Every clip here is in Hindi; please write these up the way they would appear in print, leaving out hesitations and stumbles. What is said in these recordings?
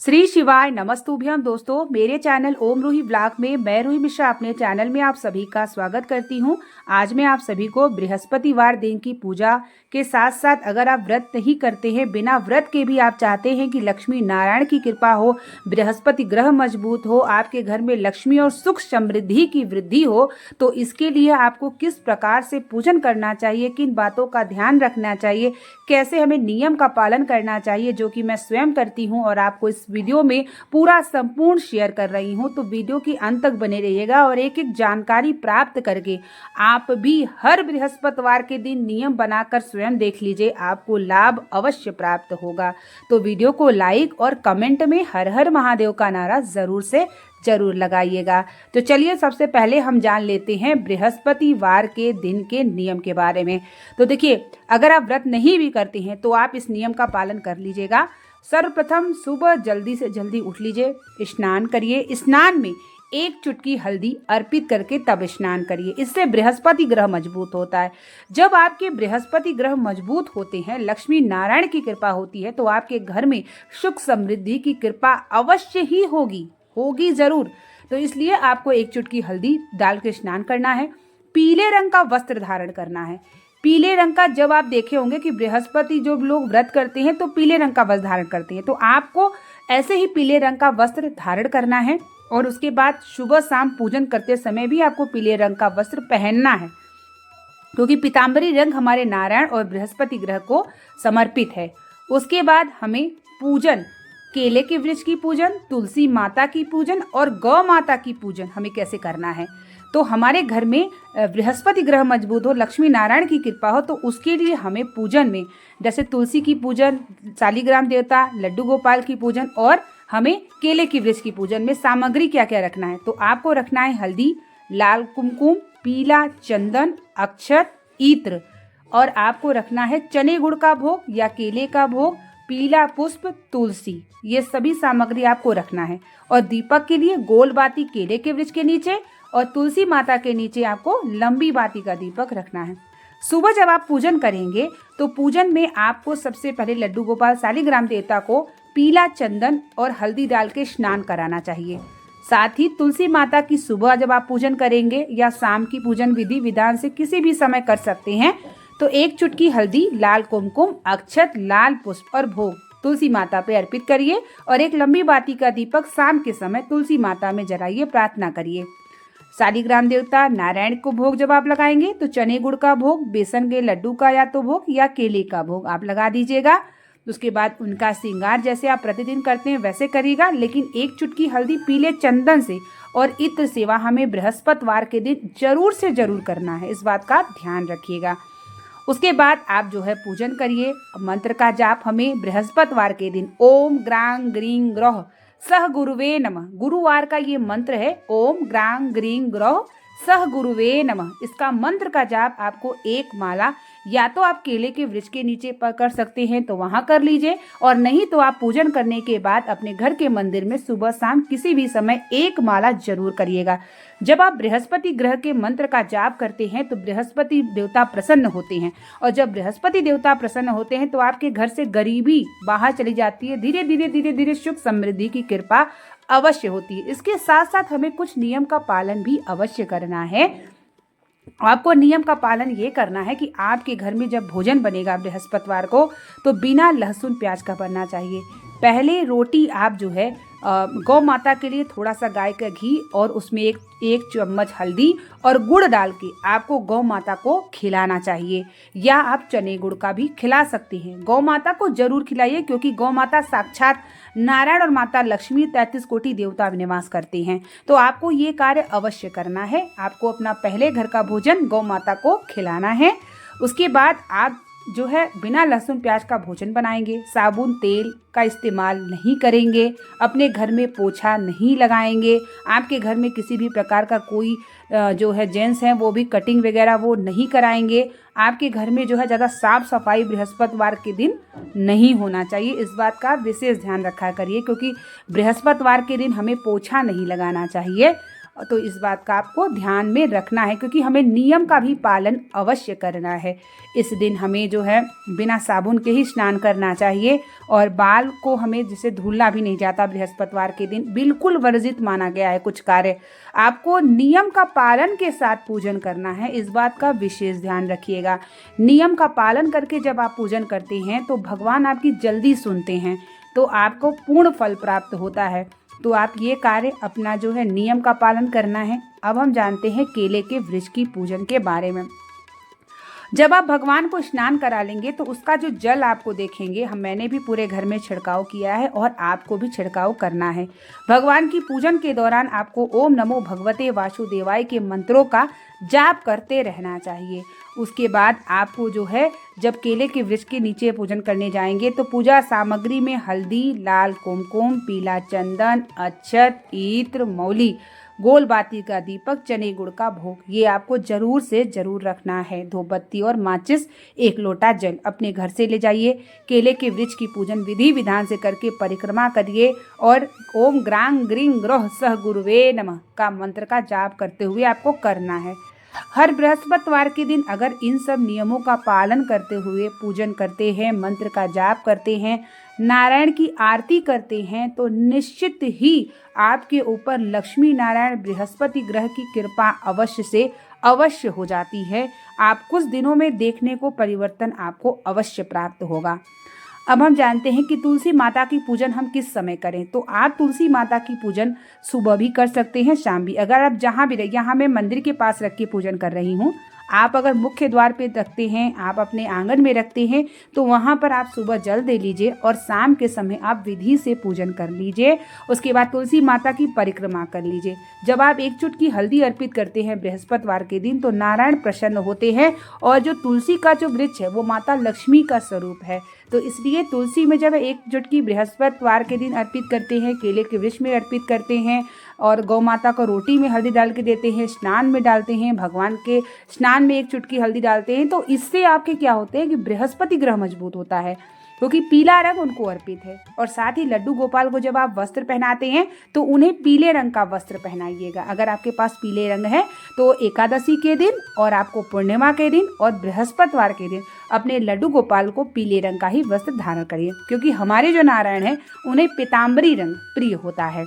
श्री शिवाय नमस्तुभ्यम। दोस्तों, मेरे चैनल ओम रूही ब्लॉग में मैं रूही मिश्रा अपने चैनल में आप सभी का स्वागत करती हूं। आज मैं आप सभी को बृहस्पतिवार दिन की पूजा के साथ साथ अगर आप व्रत नहीं करते हैं, बिना व्रत के भी आप चाहते हैं कि लक्ष्मी नारायण की कृपा हो, बृहस्पति ग्रह मजबूत हो, आपके घर में लक्ष्मी और सुख समृद्धि की वृद्धि हो, तो इसके लिए आपको किस प्रकार से पूजन करना चाहिए, किन बातों का ध्यान रखना चाहिए, कैसे हमें नियम का पालन करना चाहिए, जो कि मैं स्वयं करती हूँ और आपको इस वीडियो में पूरा संपूर्ण शेयर कर रही हूँ। तो वीडियो के अंत तक बने रहिएगा और एक एक जानकारी प्राप्त करके आप भी हर बृहस्पतिवार के दिन नियम बनाकर स्वयं देख लीजिए, आपको लाभ अवश्य प्राप्त होगा। तो वीडियो को लाइक और कमेंट में हर हर महादेव का नारा जरूर लगाइएगा। तो चलिए सबसे पहले हम जान लेते हैं बृहस्पतिवार के दिन के नियम के बारे में। तो देखिए, अगर आप व्रत नहीं भी करते हैं तो आप इस नियम का पालन कर लीजिएगा। सर्वप्रथम सुबह जल्दी से जल्दी उठ लीजिए, स्नान करिए। स्नान में एक चुटकी हल्दी अर्पित करके तब स्नान करिए, इससे बृहस्पति ग्रह मजबूत होता है। जब आपके बृहस्पति ग्रह मजबूत होते हैं, लक्ष्मी नारायण की कृपा होती है, तो आपके घर में सुख समृद्धि की कृपा अवश्य ही होगी जरूर। तो इसलिए आपको एक चुटकी हल्दी डाल के स्नान करना है। पीले रंग का वस्त्र धारण करना है। पीले रंग का, जब आप देखे होंगे कि बृहस्पति जो लोग व्रत करते हैं तो पीले रंग का वस्त्र धारण करते हैं, तो आपको ऐसे ही पीले रंग का वस्त्र धारण करना है। और उसके बाद सुबह शाम पूजन करते समय भी आपको पीले रंग का वस्त्र पहनना है, क्योंकि पीताम्बरी रंग हमारे नारायण और बृहस्पति ग्रह को समर्पित है। उसके बाद हमें पूजन, केले के वृक्ष की पूजन, तुलसी माता की पूजन और गौ माता की पूजन हमें कैसे करना है। तो हमारे घर में बृहस्पति ग्रह मजबूत हो, लक्ष्मी नारायण की कृपा हो, तो उसके लिए हमें पूजन में जैसे तुलसी की पूजन, शालिग्राम देवता, लड्डू गोपाल की पूजन और हमें केले की वृक्ष की पूजन में सामग्री क्या क्या रखना है। तो आपको रखना है हल्दी, लाल कुमकुम, पीला चंदन, अक्षत, इत्र, और आपको रखना है चने गुड़ का भोग या केले का भोग, पीला पुष्प, तुलसी। ये सभी सामग्री आपको रखना है। और दीपक के लिए गोल बाती केले के वृक्ष के नीचे और तुलसी माता के नीचे आपको लंबी बाती का दीपक रखना है। सुबह जब आप पूजन करेंगे तो पूजन में आपको सबसे पहले लड्डू गोपाल शालिग्राम देवता को पीला चंदन और हल्दी डाल के स्नान कराना चाहिए। साथ ही तुलसी माता की सुबह जब आप पूजन करेंगे या शाम की पूजन विधि विधान से किसी भी समय कर सकते हैं, तो एक चुटकी हल्दी, लाल कुमकुम, अक्षत, लाल पुष्प और भोग तुलसी माता पे अर्पित करिए और एक लंबी बाती का दीपक शाम के समय तुलसी माता में जलाइए, प्रार्थना करिए। शालिग्राम देवता नारायण को भोग जब आप लगाएंगे तो चने गुड़ का भोग, बेसन के लड्डू का या तो भोग या केले का भोग आप लगा दीजिएगा। उसके बाद उनका श्रृंगार जैसे आप प्रतिदिन करते हैं वैसे करिएगा, लेकिन एक चुटकी हल्दी पीले चंदन से और इत्र सेवा हमें बृहस्पतिवार के दिन जरूर से जरूर करना है, इस बात का ध्यान रखिएगा। उसके बाद आप जो है पूजन करिए। मंत्र का जाप हमें बृहस्पतिवार के दिन ओम ग्रांग ग्रीं ग्रह सह गुरुवे नमः, गुरुवार का ये मंत्र है, ओम ग्रांग ग्रीं ग्रह सह गुरुवे नमः। इसका मंत्र का जाप आपको एक माला या तो आप केले के वृक्ष के नीचे पर कर सकते हैं तो वहां कर लीजिए, और नहीं तो आप पूजन करने के बाद अपने घर के मंदिर में सुबह शाम किसी भी समय एक माला जरूर करिएगा। जब आप बृहस्पति ग्रह के मंत्र का जाप करते हैं तो बृहस्पति देवता प्रसन्न होते हैं, और जब बृहस्पति देवता प्रसन्न होते हैं तो आपके घर से गरीबी बाहर चली जाती है, धीरे धीरे सुख समृद्धि की कृपा अवश्य होती है। इसके साथ साथ हमें कुछ नियम का पालन भी अवश्य करना है। आपको नियम का पालन ये करना है कि आपके घर में जब भोजन बनेगा बृहस्पतिवार को तो बिना लहसुन प्याज का बनना चाहिए। पहले रोटी आप जो है गौ माता के लिए थोड़ा सा गाय का घी और उसमें एक चम्मच हल्दी और गुड़ डाल के आपको गौ माता को खिलाना चाहिए, या आप चने गुड़ का भी खिला सकते हैं। गौ माता को जरूर खिलाइए, क्योंकि गौ माता साक्षात नारायण और माता लक्ष्मी 33 कोटि देवता निवास करते हैं। तो आपको ये कार्य अवश्य करना है। आपको अपना पहले घर का भोजन गौ माता को खिलाना है। उसके बाद आप जो है बिना लहसुन प्याज का भोजन बनाएंगे, साबुन तेल का इस्तेमाल नहीं करेंगे, अपने घर में पोछा नहीं लगाएंगे, आपके घर में किसी भी प्रकार का कोई जो है जेंट्स हैं वो भी कटिंग वगैरह वो नहीं कराएंगे। आपके घर में जो है ज़्यादा साफ सफाई बृहस्पतिवार के दिन नहीं होना चाहिए, इस बात का विशेष ध्यान रखा करिए, क्योंकि बृहस्पतिवार के दिन हमें पोछा नहीं लगाना चाहिए। तो इस बात का आपको ध्यान में रखना है, क्योंकि हमें नियम का भी पालन अवश्य करना है। इस दिन हमें जो है बिना साबुन के ही स्नान करना चाहिए और बाल को हमें जिसे धुलना भी नहीं जाता बृहस्पतिवार के दिन, बिल्कुल वर्जित माना गया है कुछ कार्य। आपको नियम का पालन के साथ पूजन करना है, इस बात का विशेष ध्यान रखिएगा। नियम का पालन करके जब आप पूजन करते हैं तो भगवान आपकी जल्दी सुनते हैं, तो आपको पूर्ण फल प्राप्त होता है। तो आप ये कार्य अपना जो है नियम का पालन करना है। अब हम जानते हैं केले के वृक्ष की पूजन के बारे में। जब आप भगवान को स्नान करा लेंगे तो उसका जो जल आपको देखेंगे, मैंने भी पूरे घर में छिड़काव किया है और आपको भी छिड़काव करना है। भगवान की पूजन के दौरान आपको ओम नमो भगवते वासुदेवाय के मंत्रों का जाप करते रहना चाहिए। उसके बाद आपको जो है जब केले के वृक्ष के नीचे पूजन करने जाएंगे तो पूजा सामग्री में हल्दी, लाल कुमकुम, पीला चंदन, अक्षत, इत्र, मौली, गोल बाती का दीपक, चने गुड़ का भोग, ये आपको जरूर से जरूर रखना है। धूपबत्ती और माचिस, 1 लोटा जल अपने घर से ले जाइए। केले के वृक्ष की पूजन विधि विधान से करके परिक्रमा करिए और ओम ग्रांग ग्रीं ग्रह सह गुरुवे नमः का मंत्र का जाप करते हुए आपको करना है। हर बृहस्पतिवार के दिन अगर इन सब नियमों का पालन करते हुए पूजन करते हैं, मंत्र का जाप करते हैं, नारायण की आरती करते हैं, तो निश्चित ही आपके ऊपर लक्ष्मी नारायण बृहस्पति ग्रह की कृपा अवश्य से अवश्य हो जाती है। आप कुछ दिनों में देखने को परिवर्तन आपको अवश्य प्राप्त होगा। अब हम जानते हैं कि तुलसी माता की पूजन हम किस समय करें। तो आप तुलसी माता की पूजन सुबह भी कर सकते हैं, शाम भी। अगर आप जहाँ भी रहे, यहाँ मैं मंदिर के पास रख के पूजन कर रही हूँ, आप अगर मुख्य द्वार पे रखते हैं, आप अपने आंगन में रखते हैं, तो वहाँ पर आप सुबह जल दे लीजिए और शाम के समय आप विधि से पूजन कर लीजिए। उसके बाद तुलसी माता की परिक्रमा कर लीजिए। जब आप 1 चुटकी हल्दी अर्पित करते हैं बृहस्पतिवार के दिन तो नारायण प्रसन्न होते हैं। और जो तुलसी का जो वृक्ष है वो माता लक्ष्मी का स्वरूप है, तो इसलिए तुलसी में जब 1 चुटकी बृहस्पतिवार के दिन अर्पित करते हैं, केले के वृक्ष में अर्पित करते हैं और गौ माता को रोटी में हल्दी डाल के देते हैं, स्नान में डालते हैं, भगवान के स्नान में 1 चुटकी हल्दी डालते हैं, तो इससे आपके क्या होते हैं कि बृहस्पति ग्रह मजबूत होता है, क्योंकि पीला रंग उनको अर्पित है। और साथ ही लड्डू गोपाल को जब आप वस्त्र पहनाते हैं तो उन्हें पीले रंग का वस्त्र पहनाइएगा। अगर आपके पास पीले रंग है तो एकादशी के दिन और आपको पूर्णिमा के दिन और बृहस्पतिवार के दिन अपने लड्डू गोपाल को पीले रंग का ही वस्त्र धारण करिए, क्योंकि हमारे जो नारायण हैं उन्हें पीताम्बरी रंग प्रिय होता है।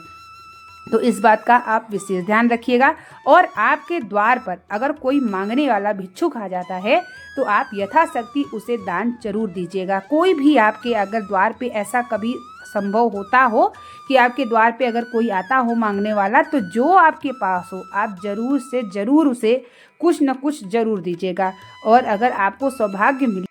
तो इस बात का आप विशेष ध्यान रखिएगा। और आपके द्वार पर अगर कोई मांगने वाला भिक्षुक आ जाता है तो आप यथाशक्ति उसे दान जरूर दीजिएगा। कोई भी आपके अगर द्वार पे ऐसा कभी संभव होता हो कि आपके द्वार पे अगर कोई आता हो मांगने वाला, तो जो आपके पास हो आप जरूर से जरूर उसे कुछ न कुछ जरूर दीजिएगा। और अगर आपको सौभाग्य मिले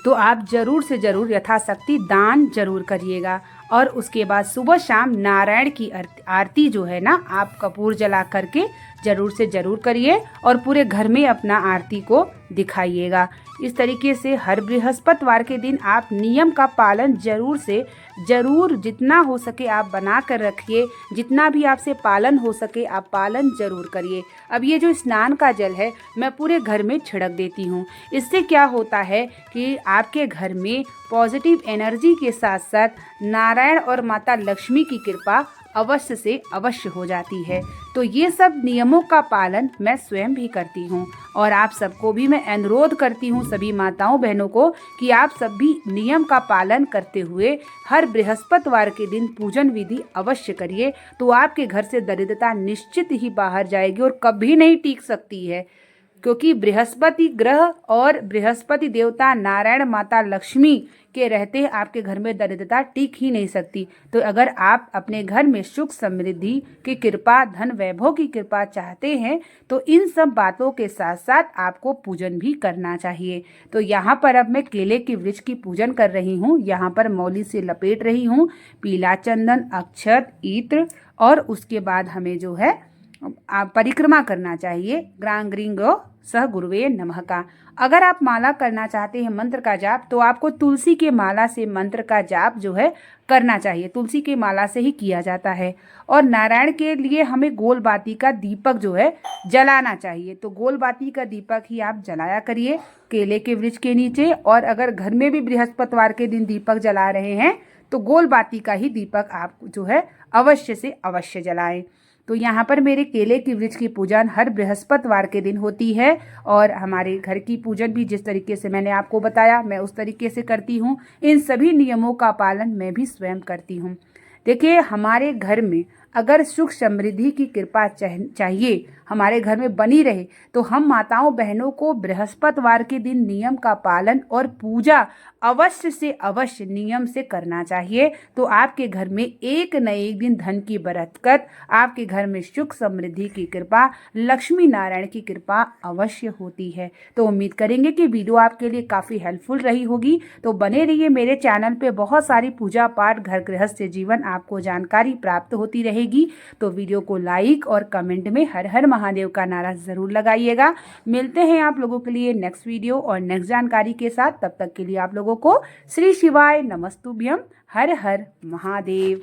तो आप जरूर से जरूर यथाशक्ति दान जरूर करिएगा। और उसके बाद सुबह शाम नारायण की आरती जो है ना, आप कपूर जला करके जरूर से जरूर करिए और पूरे घर में अपना आरती को दिखाइएगा। इस तरीके से हर बृहस्पतिवार के दिन आप नियम का पालन जरूर से जरूर जितना हो सके आप बना कर रखिए। जितना भी आपसे पालन हो सके आप पालन जरूर करिए। अब ये जो स्नान का जल है मैं पूरे घर में छिड़क देती हूँ। इससे क्या होता है कि आपके घर में पॉजिटिव एनर्जी के साथ साथ नारायण और माता लक्ष्मी की कृपा अवश्य से अवश्य हो जाती है। तो ये सब नियमों का पालन मैं स्वयं भी करती हूँ और आप सबको भी मैं अनुरोध करती हूँ, सभी माताओं बहनों को, कि आप सब भी नियम का पालन करते हुए हर बृहस्पतिवार के दिन पूजन विधि अवश्य करिए। तो आपके घर से दरिद्रता निश्चित ही बाहर जाएगी और कभी नहीं टिक सकती है, क्योंकि बृहस्पति ग्रह और बृहस्पति देवता नारायण माता लक्ष्मी के रहते आपके घर में दरिद्रता टिक ही नहीं सकती। तो अगर आप अपने घर में सुख समृद्धि की कृपा, धन वैभव की कृपा चाहते हैं तो इन सब बातों के साथ साथ आपको पूजन भी करना चाहिए। तो यहाँ पर अब मैं केले के वृक्ष की पूजन कर रही हूँ। यहाँ पर मौली से लपेट रही हूँ, पीला चंदन, अक्षत, इत्र, और उसके बाद हमें जो है परिक्रमा करना चाहिए ग्रांग ग्रीं ग्रह सह गुरुवे नमः का। अगर आप माला करना चाहते हैं मंत्र का जाप, तो आपको तुलसी के माला से मंत्र का जाप जो है करना चाहिए। तुलसी के माला से ही किया जाता है। और नारायण के लिए हमें गोल बाती का दीपक जो है जलाना चाहिए। तो गोल बाती का दीपक ही आप जलाया करिए केले के वृक्ष के नीचे। और अगर घर में भी बृहस्पतिवार के दिन दीपक जला रहे हैं तो गोल बाती का ही दीपक आप जो है अवश्य से अवश्य जलाएं। तो यहाँ पर मेरे केले के वृक्ष की पूजन हर बृहस्पतिवार के दिन होती है और हमारे घर की पूजन भी जिस तरीके से मैंने आपको बताया मैं उस तरीके से करती हूँ। इन सभी नियमों का पालन मैं भी स्वयं करती हूँ। देखिए, हमारे घर में अगर सुख समृद्धि की कृपा चाहिए हमारे घर में बनी रहे तो हम माताओं बहनों को बृहस्पतिवार के दिन नियम का पालन और पूजा अवश्य से अवश्य नियम से करना चाहिए। तो आपके घर में एक न एक दिन धन की बरकत, आपके घर में सुख समृद्धि की कृपा, लक्ष्मी नारायण की कृपा अवश्य होती है। तो उम्मीद करेंगे कि वीडियो आपके लिए काफ़ी हेल्पफुल रही होगी। तो बने रहिए मेरे चैनल पे, बहुत सारी पूजा पाठ घर गृहस्थ जीवन आपको जानकारी प्राप्त होती रहेगी। तो वीडियो को लाइक और कमेंट में हर हर महादेव का नारा ज़रूर लगाइएगा। मिलते हैं आप लोगों के लिए नेक्स्ट वीडियो और नेक्स्ट जानकारी के साथ। तब तक के लिए आप लोगों को श्री शिवाय नमस्तुभ्यम, हर हर महादेव।